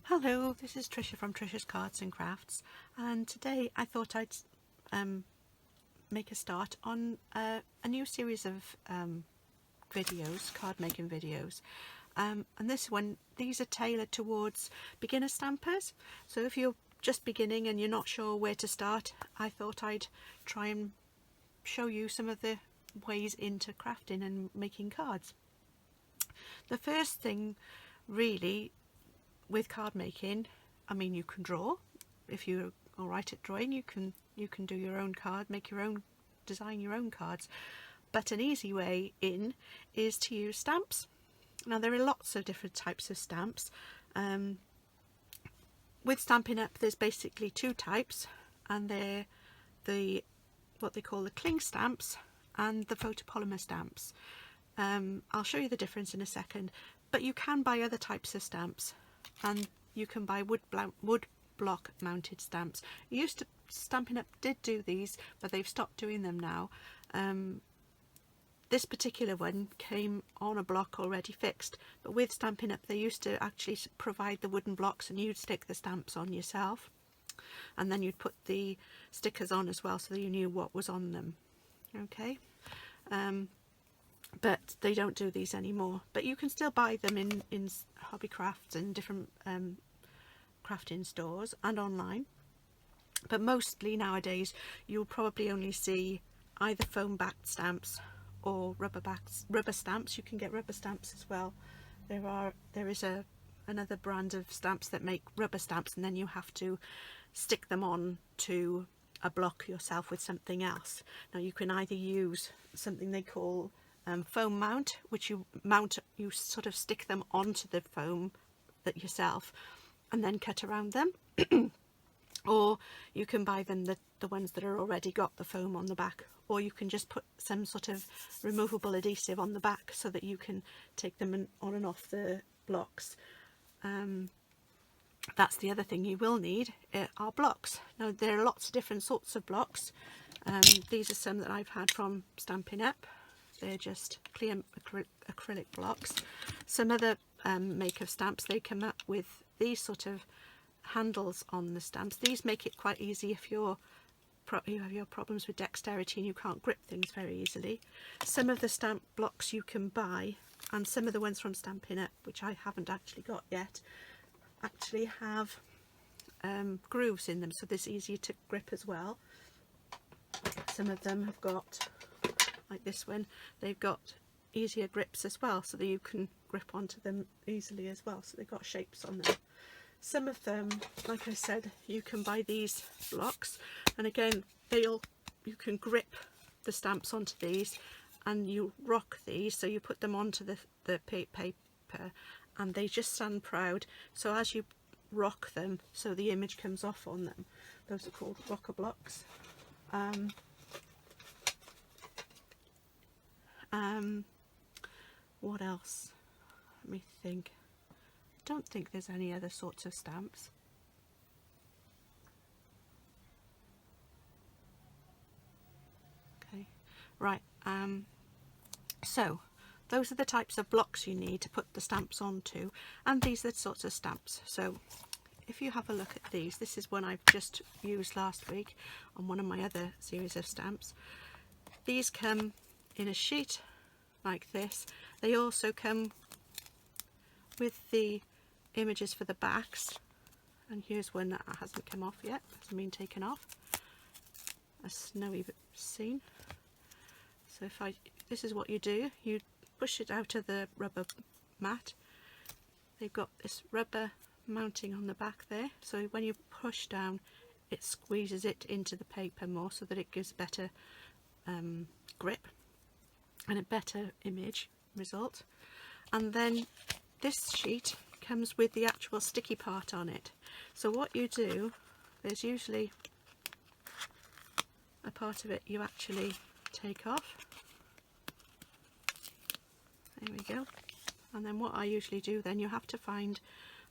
Hello, this is Tricia from Tricia's Cards and Crafts, and today I thought I'd make a start on a new series of videos, card making videos, and these are tailored towards beginner stampers. So if you're just beginning and you're not sure where to start, I thought I'd try and show you some of the ways into crafting and making cards. The first thing really with card making, I mean, you can draw. If you're all right at drawing, you can do your own card, make your own, design your own cards. But an easy way in is to use stamps. Now there are lots of different types of stamps. With Stampin' Up, there's basically two types, and they're what they call the cling stamps and the photopolymer stamps. I'll show you the difference in a second, but you can buy other types of stamps, and you can buy wood block mounted stamps. Stampin' Up did do these, but they've stopped doing them now. This particular one came on a block already fixed, but with Stampin' Up they used to actually provide the wooden blocks and you'd stick the stamps on yourself, and then you'd put the stickers on as well so that you knew what was on them. Okay. But they don't do these anymore, but you can still buy them in hobby crafts and different crafting stores and online. But mostly nowadays you'll probably only see either foam backed stamps or rubber stamps. You can get rubber stamps as well. There is another brand of stamps that make rubber stamps, and then you have to stick them on to a block yourself with something else. Now you can either use something they call foam mount, which you sort of stick them onto the foam that yourself and then cut around them, or you can buy them the ones that are already got the foam on the back, or you can just put some sort of removable adhesive on the back so that you can take them on and off the blocks. That's the other thing you will need are blocks. Now there are lots of different sorts of blocks. These are some that I've had from Stampin' Up. They're just clear acrylic blocks. Some other make of stamps, they come up with these sort of handles on the stamps. These make it quite easy if you have your problems with dexterity and you can't grip things very easily. Some of the stamp blocks you can buy, and some of the ones from Stampin' Up, which I haven't actually got yet, actually have grooves in them, so this is easier to grip as well. Some of them have got, like this one, they've got easier grips as well, so that you can grip onto them easily as well, so they've got shapes on them. Some of them, like I said, you can buy these blocks, and again you can grip the stamps onto these and you rock these, so you put them onto the paper and they just stand proud, so as you rock them so the image comes off on them. Those are called rocker blocks. What else? Let me think. I don't think there's any other sorts of stamps. Okay, right. So those are the types of blocks you need to put the stamps onto, and these are the sorts of stamps. So if you have a look at these, this is one I've just used last week on one of my other series of stamps. These come in a sheet like this. They also come with the images for the backs, and here's one that hasn't come off yet, hasn't been taken off, a snowy scene. So this is what you do, you push it out of the rubber mat. They've got this rubber mounting on the back there, so when you push down it squeezes it into the paper more, so that it gives better grip and a better image result. And then this sheet comes with the actual sticky part on it. So what you do, there's usually a part of it you actually take off. There we go. And then what I usually do, then you have to find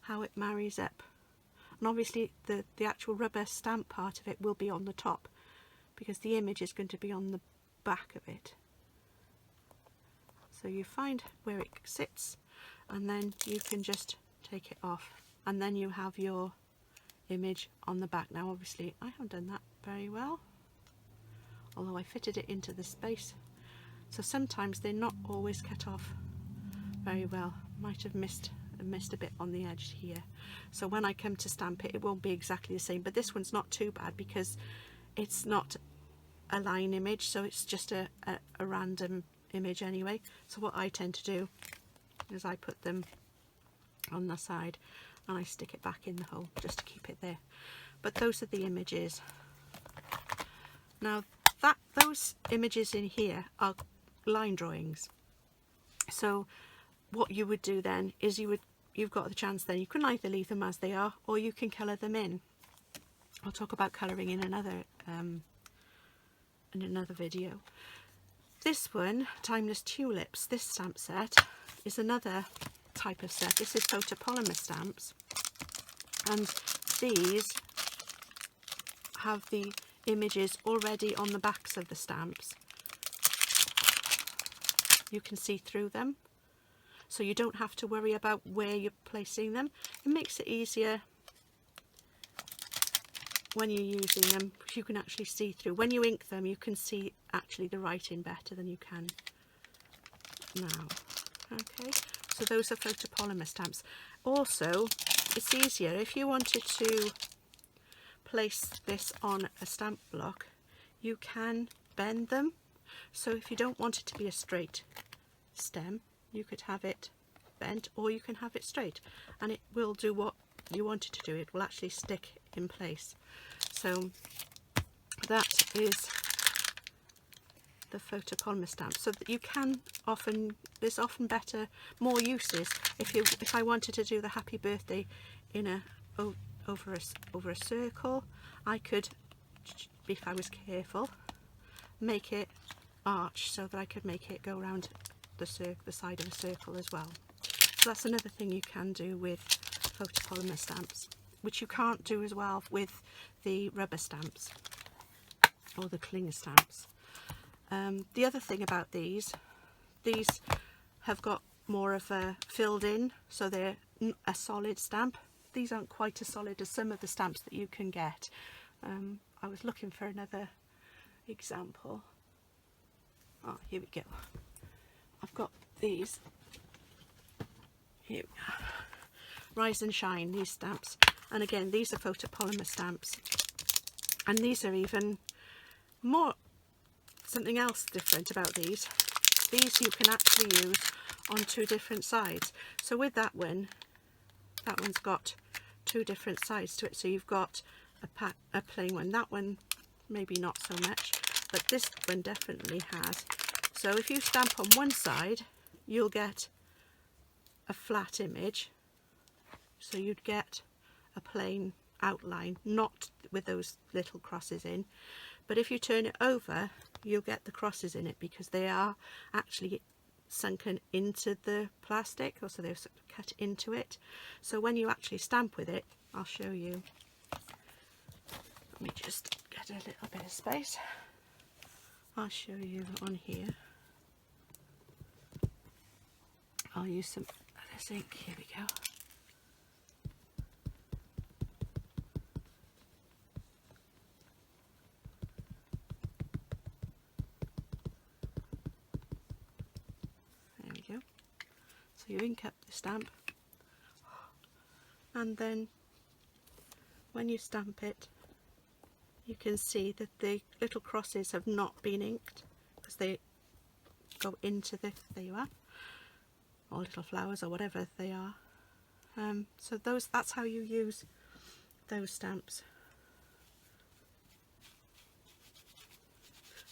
how it marries up. And obviously the actual rubber stamp part of it will be on the top, because the image is going to be on the back of it. So you find where it sits, and then you can just take it off and then you have your image on the back. Now obviously I haven't done that very well, although I fitted it into the space, so sometimes they're not always cut off very well. Might have missed a bit on the edge here, so when I come to stamp it, it won't be exactly the same. But this one's not too bad because it's not a line image, so it's just a random image anyway. So what I tend to do is I put them on the side and I stick it back in the hole just to keep it there. But those are the images. Now those images in here are line drawings, so what you would do then is you've got the chance then, you can either leave them as they are or you can colour them in. I'll talk about colouring in another video. This one, Timeless Tulips, this stamp set is another type of set. This is photopolymer stamps, and these have the images already on the backs of the stamps. You can see through them, so you don't have to worry about where you're placing them. It makes it easier when you're using them, because you can actually see through. When you ink them, you can see actually the writing better than you can now. Okay, so those are photopolymer stamps. Also, it's easier if you wanted to place this on a stamp block, you can bend them. So if you don't want it to be a straight stem, you could have it bent, or you can have it straight, and it will do what you want it to do. It will actually stick in place. So that is the photopolymer stamp. So that you can there's often more uses. If I wanted to do the happy birthday in over a circle, I could, if I was careful, make it arch so that I could make it go around the side of a circle as well. So that's another thing you can do with photopolymer stamps, which you can't do as well with the rubber stamps or the cling stamps. The other thing about these have got more of a filled in, so they're a solid stamp. These aren't quite as solid as some of the stamps that you can get. I was looking for another example. Oh, here we go. I've got these. Here we are. Rise and Shine, these stamps. And again, these are photopolymer stamps. And these are even more, something else different about these. These you can actually use on two different sides. So with that one's got two different sides to it. So you've got a plain one. That one maybe not so much, but this one definitely has. So if you stamp on one side, you'll get a flat image. So you'd get a plain outline, not with those little crosses in. But if you turn it over, you'll get the crosses in it, because they are actually sunken into the plastic, or so they're cut into it. So when you actually stamp with it, I'll show you. Let me just get a little bit of space. I'll show you on here. I'll use some of this ink. Here we go. There we go. So you ink up the stamp, and then when you stamp it, you can see that the little crosses have not been inked, because they go into the, there you are, or little flowers or whatever they are. So that's how you use those stamps.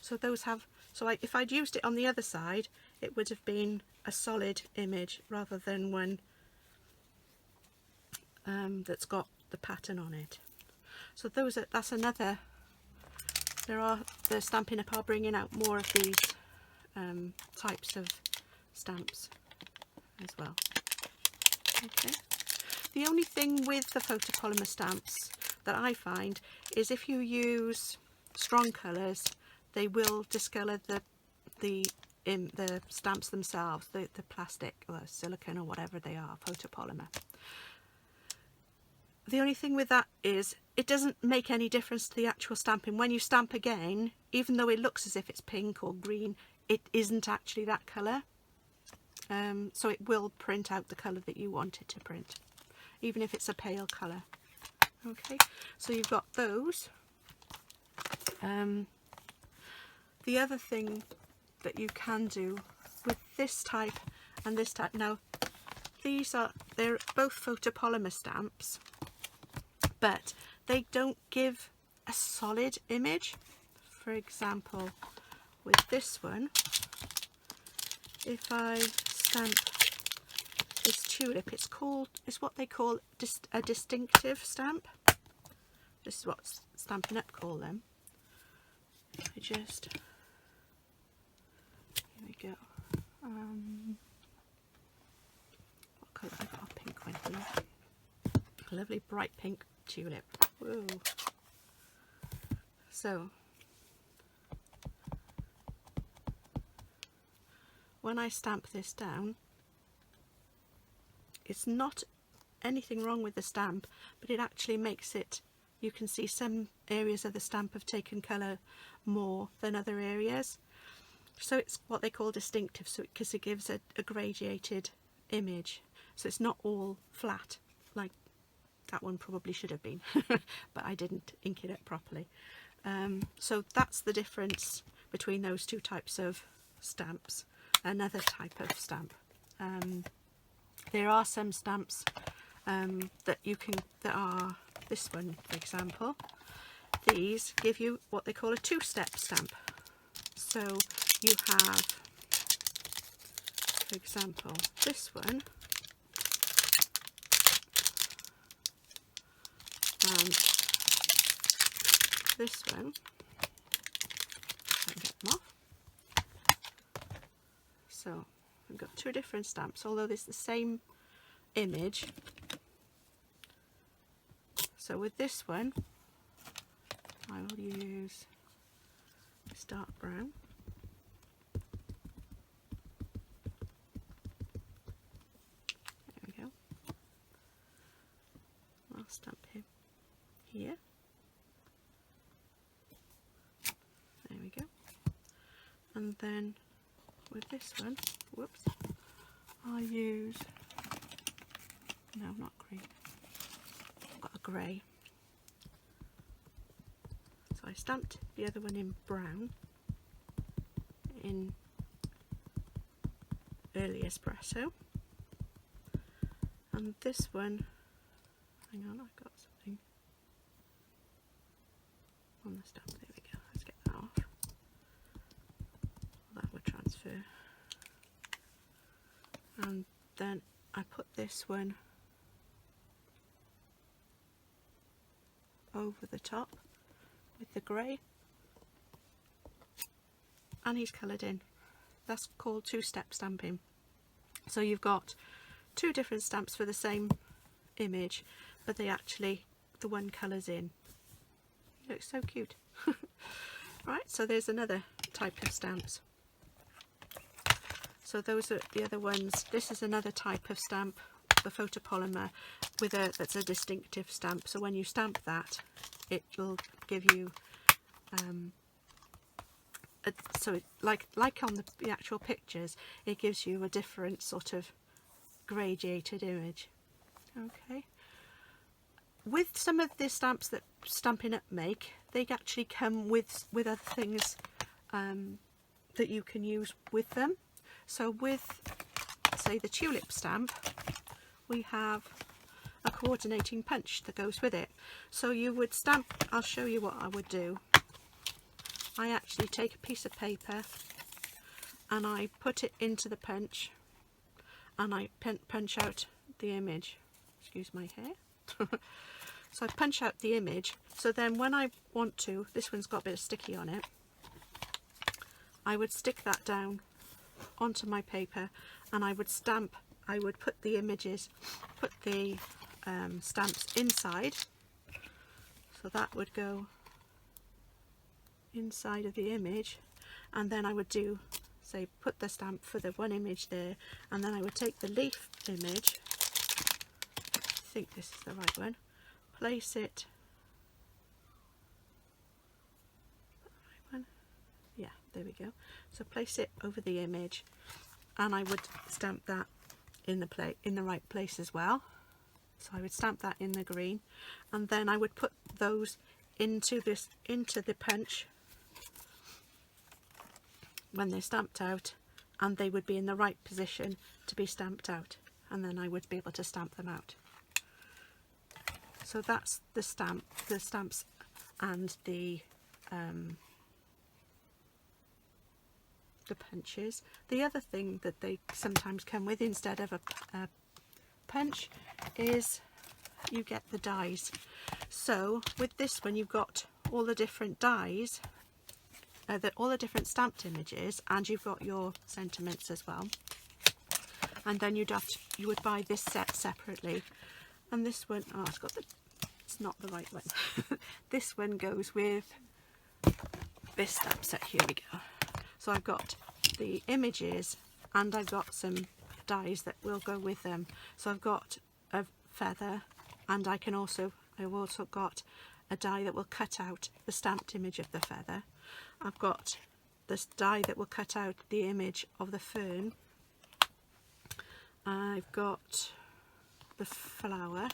So those have, if I'd used it on the other side, it would have been a solid image rather than one that's got the pattern on it. So that's another. The Stampin' Up! Are bringing out more of these types of stamps as well. Okay. The only thing with the photopolymer stamps that I find is if you use strong colours, they will discolour the stamps themselves, the plastic or silicone or whatever they are, photopolymer. the only thing with that is it doesn't make any difference to the actual stamping. When you stamp again, even though it looks as if it's pink or green, it isn't actually that colour. So it will print out the colour that you want it to print, even if it's a pale colour. Okay, so you've got those. The other thing that you can do with this type and this type, now they're both photopolymer stamps, but they don't give a solid image. For example, with this one, if I stamp this tulip, it's what they call a distinctive stamp. This is what Stampin' Up call them. Here we go. What colour? I've got a pink one here. A lovely bright pink tulip. Whoa. So when I stamp this down, it's not anything wrong with the stamp, but it actually makes it, you can see some areas of the stamp have taken colour more than other areas. So it's what they call distinctive, so because it gives a gradiated image. So it's not all flat, like that one probably should have been, but I didn't ink it up properly. So that's the difference between those two types of stamps. Another type of stamp. There are some stamps that are this one, for example. These give you what they call a two-step stamp. So you have, for example, this one, and this one. Get them off. So we've got two different stamps, although it's the same image. So with this one, I will use this dark brown. There we go. I'll stamp him here. There we go. And then with this one, whoops, I'll use, no, not green, I've got a grey. So I stamped the other one in brown in early espresso, and this one, hang on, I've got something on the stamp, there we go, let's get that off. That would transfer. And then I put this one over the top with the grey, and he's coloured in. That's called two-step stamping. So you've got two different stamps for the same image, but they actually, the one colours in. He looks so cute. Right, so there's another type of stamps. So those are the other ones. This is another type of stamp, the photopolymer, that's a distinctive stamp. So when you stamp that, it will give you, like on the actual pictures, it gives you a different sort of gradiated image. Okay. With some of the stamps that Stampin' Up make, they actually come with other things that you can use with them. So with, say, the tulip stamp, we have a coordinating punch that goes with it. So you would stamp, I'll show you what I would do. I actually take a piece of paper and I put it into the punch, and I punch out the image. Excuse my hair. So I punch out the image, so then when I want to, this one's got a bit of sticky on it, I would stick that down onto my paper, and I would stamp, I would put the images, put the stamps inside, so that would go inside of the image, and then I would do, say, put the stamp for the one image there, and then I would take the leaf image, I think this is the right one, place it, yeah, there we go. So place it over the image, and I would stamp that in the right place as well. So I would stamp that in the green, and then I would put those into the punch when they're stamped out, and they would be in the right position to be stamped out, and then I would be able to stamp them out. So that's the stamps and the punches. The other thing that they sometimes come with instead of a punch is you get the dies. So with this one you've got all the different dies, all the different stamped images, and you've got your sentiments as well. And then you would buy this set separately. And this one, oh, it's not the right one. This one goes with this stamp set. Here we go. So I've got the images and I've got some dies that will go with them. So I've got a feather, and I've also got a die that will cut out the stamped image of the feather. I've got this die that will cut out the image of the fern. I've got the flower.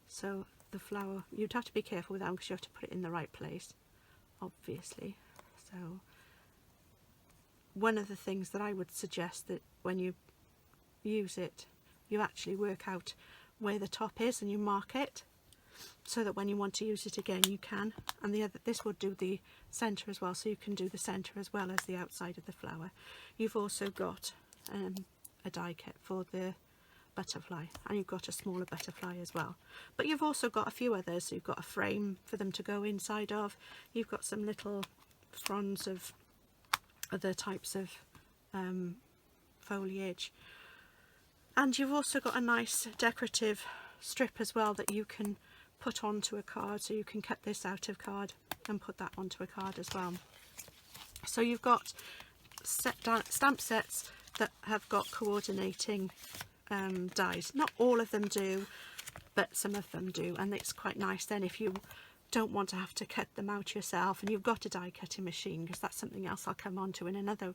So the flower, you'd have to be careful with that because you have to put it in the right place, obviously. So one of the things that I would suggest, that when you use it, you actually work out where the top is and you mark it, so that when you want to use it again you can. And this will do the centre as well, so you can do the centre as well as the outside of the flower. You've also got a die kit for the butterfly, and you've got a smaller butterfly as well, but you've also got a few others. So you've got a frame for them to go inside of, you've got some little fronds of other types of foliage, and you've also got a nice decorative strip as well that you can put onto a card. So you can cut this out of card and put that onto a card as well. So you've got stamp sets that have got coordinating dies. Not all of them do, but some of them do, and it's quite nice then if you don't want to have to cut them out yourself and you've got a die cutting machine, because that's something else I'll come on to in another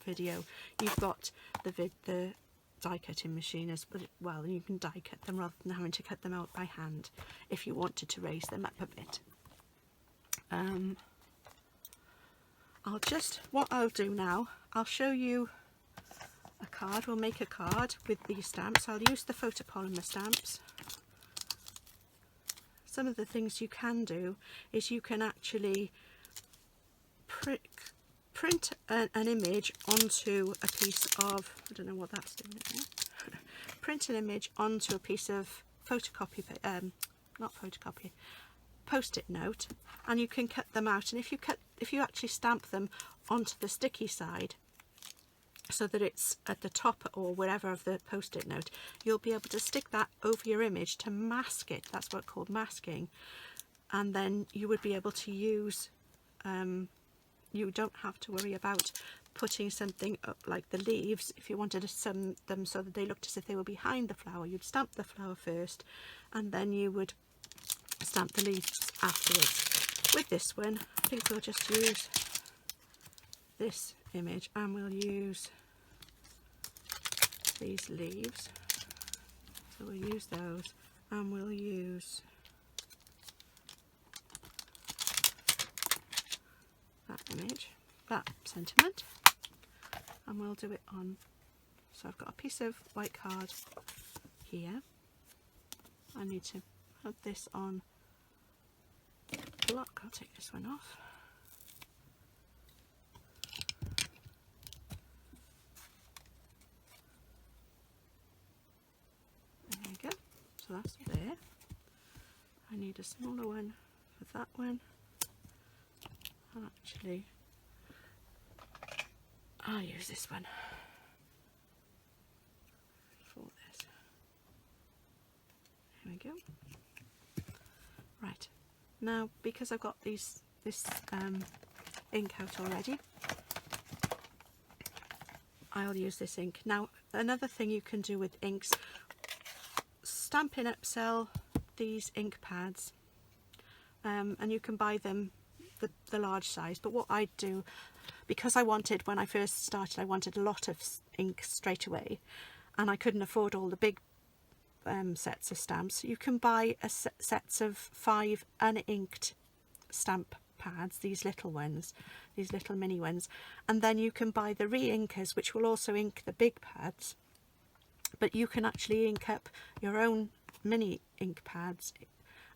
video. You've got the die cutting machine as well, and you can die cut them rather than having to cut them out by hand if you wanted to raise them up a bit. What I'll do now, I'll show you a card. We'll make a card with these stamps. I'll use the photopolymer stamps. Some of the things you can do is you can actually print an image onto a piece of, I don't know what that's doing there. Print an image onto a piece of post-it note, and you can cut them out. And if you actually stamp them onto the sticky side, so that it's at the top or wherever of the post-it note, you'll be able to stick that over your image to mask it. That's what's called masking. And then you would be able to use, you don't have to worry about putting something up like the leaves. If you wanted to sum them so that they looked as if they were behind the flower, you'd stamp the flower first and then you would stamp the leaves afterwards. With this one, I think we'll just use this image and we'll use these leaves. So we'll use those, and we'll use that image, that sentiment, and we'll do it on. So I've got a piece of white card here. I need to put this on block. I'll take this one off. There we go. So that's there. I need a smaller one for that one. Actually, I'll use this one for this. There we go. Right, now because I've got this ink out already, I'll use this ink. Now another thing you can do with inks, Stampin' Up! Sell these ink pads, and you can buy them the large size, but what I do, because I wanted, when I first started, I wanted a lot of ink straight away, and I couldn't afford all the big sets of stamps. You can buy sets of 5 uninked stamp pads, these little ones, these little mini ones, and then you can buy the re-inkers, which will also ink the big pads, but you can actually ink up your own mini ink pads,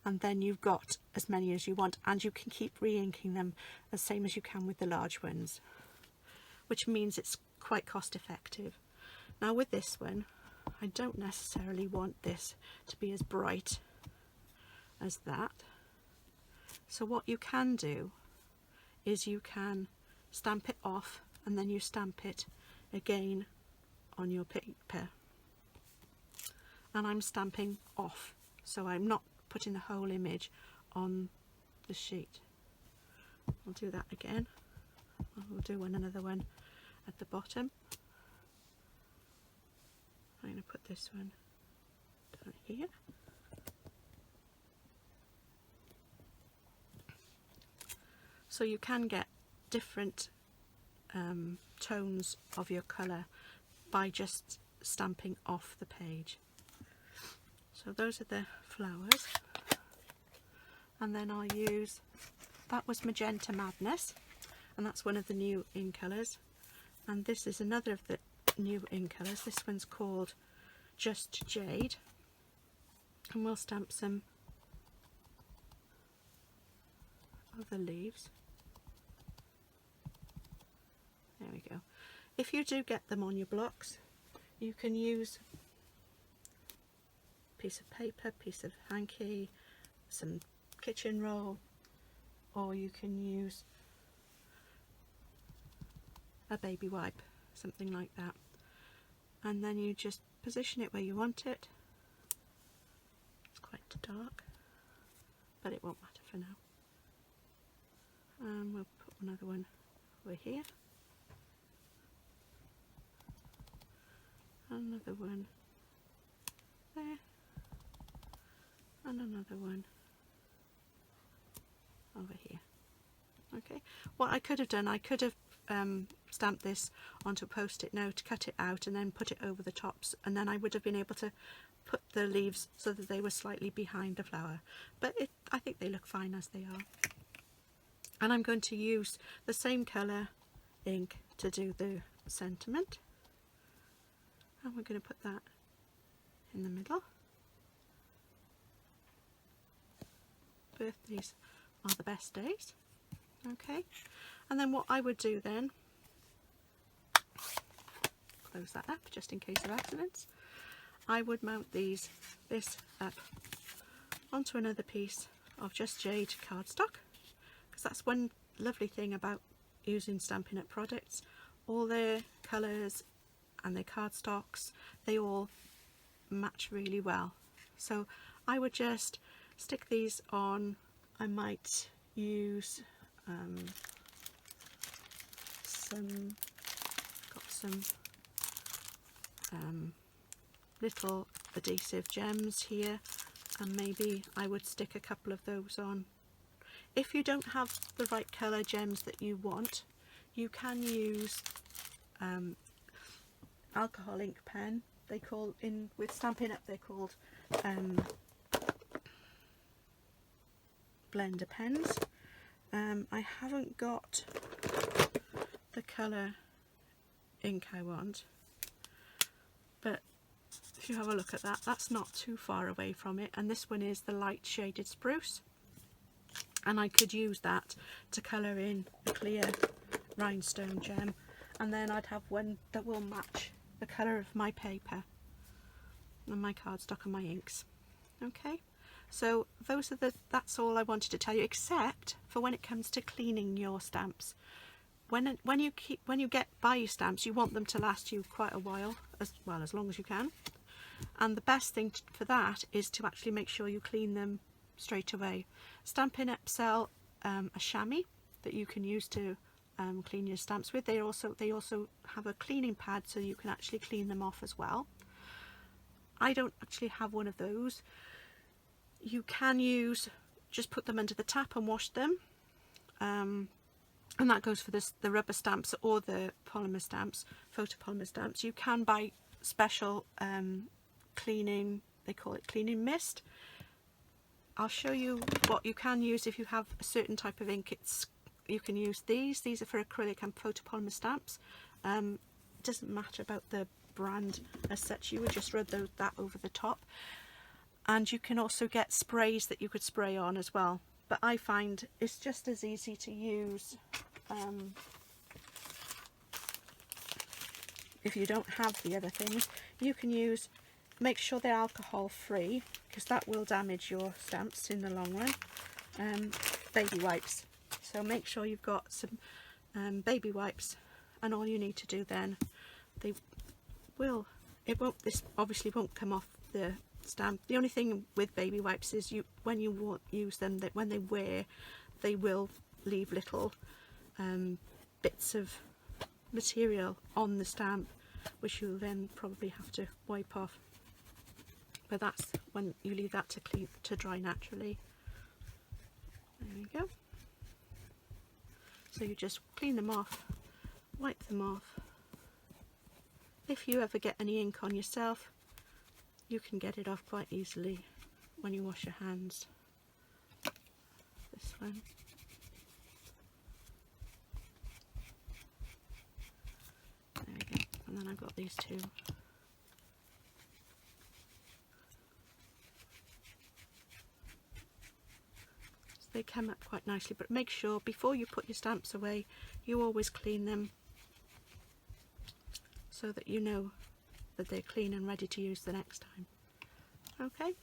and then you've got as many as you want, and you can keep re-inking them the same as you can with the large ones, which means it's quite cost effective. Now with this one, I don't necessarily want this to be as bright as that, so what you can do is you can stamp it off and then you stamp it again on your paper, and I'm stamping off, so I'm not putting the whole image on the sheet. I'll do that again. I'll do another one at the bottom. I'm going to put this one down here. So you can get different tones of your colour by just stamping off the page. So those are the flowers, and then I'll use, that was Magenta Madness, and that's one of the new in colours, and this is another of the new in colours. This one's called Just Jade, and we'll stamp some other leaves. There we go. If you do get them on your blocks, you can use piece of paper, piece of hanky, some kitchen roll, or you can use a baby wipe, something like that, and then you just position it where you want it. It's quite dark, but it won't matter for now. And we'll put another one over here, another one there, and another one over here. Okay, what I could have done, I could have stamped this onto a post-it note, cut it out and then put it over the tops, and then I would have been able to put the leaves so that they were slightly behind the flower, but I think they look fine as they are. And I'm going to use the same colour ink to do the sentiment, and we're going to put that in the middle. Birthdays are the best days. Okay, and then what I would do then, close that up just in case of accidents, I would mount this up onto another piece of Just Jade cardstock, because that's one lovely thing about using Stampin' Up products. All their colours and their cardstocks, they all match really well. So I would just stick these on. I might use some little adhesive gems here, and maybe I would stick a couple of those on. If you don't have the right colour gems that you want, you can use alcohol ink pen. They call, with Stampin' Up, they're called blender pens. I haven't got the colour ink I want, but if you have a look at that, that's not too far away from it, and this one is the light shaded spruce, and I could use that to colour in a clear rhinestone gem, and then I'd have one that will match the colour of my paper and my cardstock and my inks. Okay, so that's all I wanted to tell you, except for when it comes to cleaning your stamps. When you buy your stamps, you want them to last you quite a while, as long as you can. And the best thing for that is to actually make sure you clean them straight away. Stampin' Up sell a chamois that you can use to clean your stamps with. They also have a cleaning pad, so you can actually clean them off as well. I don't actually have one of those. You can use, just put them under the tap and wash them, and that goes for the rubber stamps or the polymer stamps, photopolymer stamps. You can buy special cleaning, they call it cleaning mist. I'll show you what you can use if you have a certain type of ink. You can use these are for acrylic and photopolymer stamps. It doesn't matter about the brand as such, you would just rub that over the top. And you can also get sprays that you could spray on as well, but I find it's just as easy to use if you don't have the other things. You can use, make sure they're alcohol free, because that will damage your stamps in the long run. Baby wipes, so make sure you've got some baby wipes, and all you need to do then, this obviously won't come off the stamp. The only thing with baby wipes is when you won't use them, that when they wear, they will leave little bits of material on the stamp, which you'll then probably have to wipe off. But that's when you leave that to dry naturally. There we go. So you just clean them off, wipe them off. If you ever get any ink on yourself, you can get it off quite easily when you wash your hands. This one. There we go. And then I've got these two. So they come up quite nicely, but make sure before you put your stamps away, you always clean them so that you know that they're clean and ready to use the next time. Okay,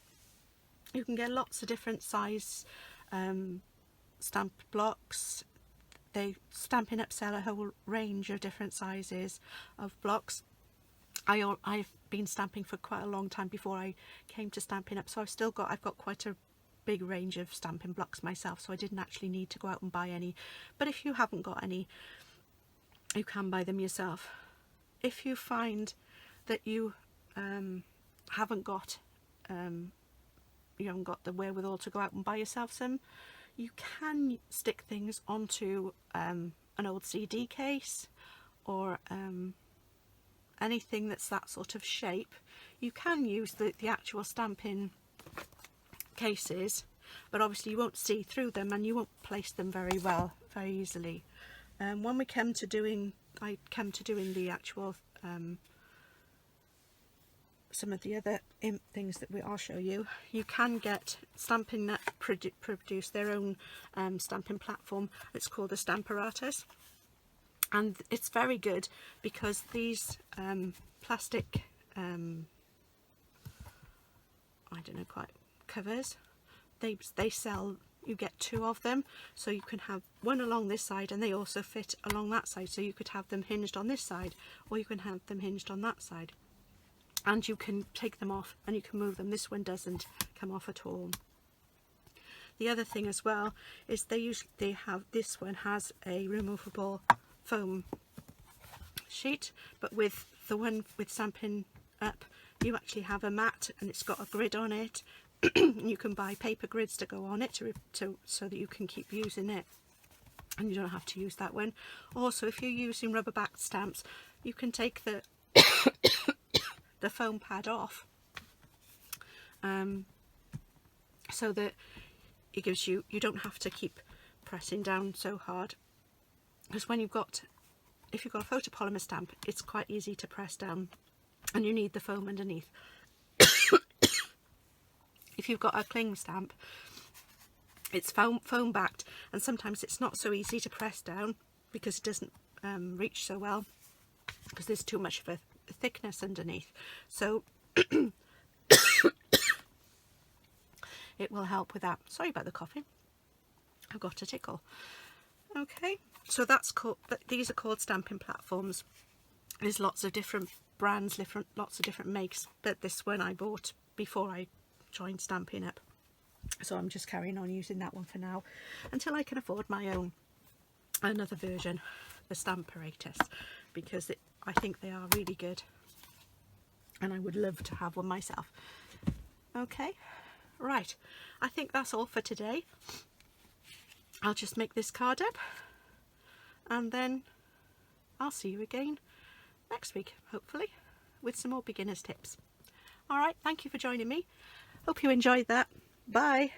you can get lots of different size stamp blocks. Stampin' Up sell a whole range of different sizes of blocks. I've been stamping for quite a long time before I came to Stampin' Up, so I've got quite a big range of stamping blocks myself, so I didn't actually need to go out and buy any. But if you haven't got any, you can buy them yourself. If you find that you haven't got the wherewithal to go out and buy yourself some, you can stick things onto an old CD case or anything that's that sort of shape. You can use the actual stamping cases, but obviously you won't see through them and you won't place them very easily. When I come to doing the actual some of the other things that I'll show you, you can get Stampin' Up produce their own stamping platform. It's called the Stamparatus, and it's very good because these plastic I don't know quite covers, they sell, you get two of them, so you can have one along this side and they also fit along that side, so you could have them hinged on this side or you can have them hinged on that side, and you can take them off and you can move them. This one doesn't come off at all. The other thing as well is they have, this one has a removable foam sheet, but with the one with Stampin' Up you actually have a mat and it's got a grid on it. You can buy paper grids to go on it so that you can keep using it and you don't have to use that one. Also, if you're using rubber backed stamps, you can take the the foam pad off, so that it gives you don't have to keep pressing down so hard, because if you've got a photopolymer stamp, it's quite easy to press down and you need the foam underneath. If you've got a cling stamp, it's foam backed, and sometimes it's not so easy to press down because it doesn't reach so well because there's too much of a thickness underneath. So it will help with that. Sorry about the coughing, I've got a tickle. Okay, so these are called stamping platforms. There's lots of different brands, lots of different makes, but this one I bought before I joined Stampin' Up, so I'm just carrying on using that one for now until I can afford my own, another version, the Stamparatus, because I think they are really good and I would love to have one myself. Okay, Right, I think that's all for today. I'll just make this card up and then I'll see you again next week, hopefully, with some more beginner's tips. All right, thank you for joining me. Hope you enjoyed that. Bye.